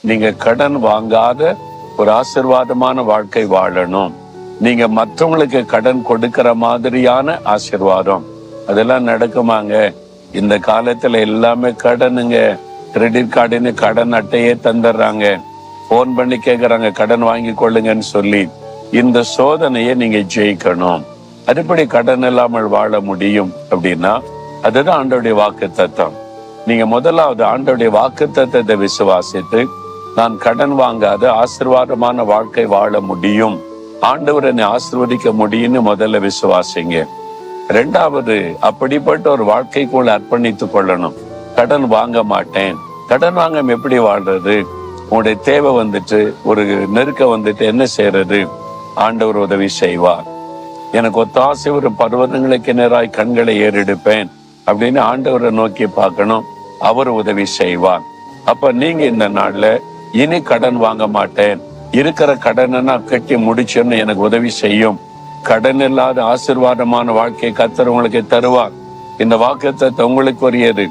நீங்க கடன் வாங்காத ஒரு ஆசீர்வாதமான வாழ்க்கை வாழணும். நீங்க மற்றவங்களுக்கு கடன் கொடுக்கிற மாதிரியான ஆசீர்வாதம் அதெல்லாம் நடக்குமாங்க? இந்த காலத்துல எல்லாமே கடனுங்க. கிரெடிட் கார்டுன்னு கடன் அட்டையே தந்துடுறாங்க. போன் பண்ணி கேக்குறாங்க கடன் வாங்கி கொள்ளுங்கன்னு சொல்லி. இந்த சோதனையை நீங்க ஜெயிக்கணும். அதுபடி கடன் இல்லாமல் வாழ முடியும் அப்படின்னா அதுதான் ஆண்டவருடைய வாக்கு தத்தம். நீங்க முதலாவது ஆண்டவருடைய வாக்கு தத்தத்தை விசுவாசித்து நான் கடன் வாங்காத ஆசீர்வாதமான வாழ்க்கை வாழ முடியும், ஆண்டவர் என்னை ஆசீர்வதிக்க முடியும்னு முதல்ல விசுவாசிங்க. ரெண்டாவது, அப்படிப்பட்ட ஒரு வாழ்க்கைக்குள்ள அர்ப்பணித்துக் கொள்ளணும். கடன் வாங்க மாட்டேன். கடன் வாங்காம எப்படி வாழ்றது? உங்களுடைய தேவை வந்துட்டு, ஒரு நெருக்க வந்துட்டு என்ன செய்யறது? ஆண்டவர் உதவி செய்வார். எனக்கு ஒத்தாசை ஒரு பர்வதங்களுக்கு நேராய் கண்களை ஏறெடுப்பேன் அப்படின்னு ஆண்டவரை நோக்கி பார்க்கணும். அவர் உதவி செய்வார். அப்ப நீங்க இந்த நாள்ல இனி கடன் வாங்க மாட்டேன், இருக்கிற கடனை கட்டி முடிச்சுன்னு எனக்கு உதவி செய்யும், கடன் இல்லாத ஆசீர்வாதமான வாழ்க்கை கர்த்தர் உங்களுக்கு தருவார். இந்த வாக்குத்தத்தம் உங்களுக்கு உரியது.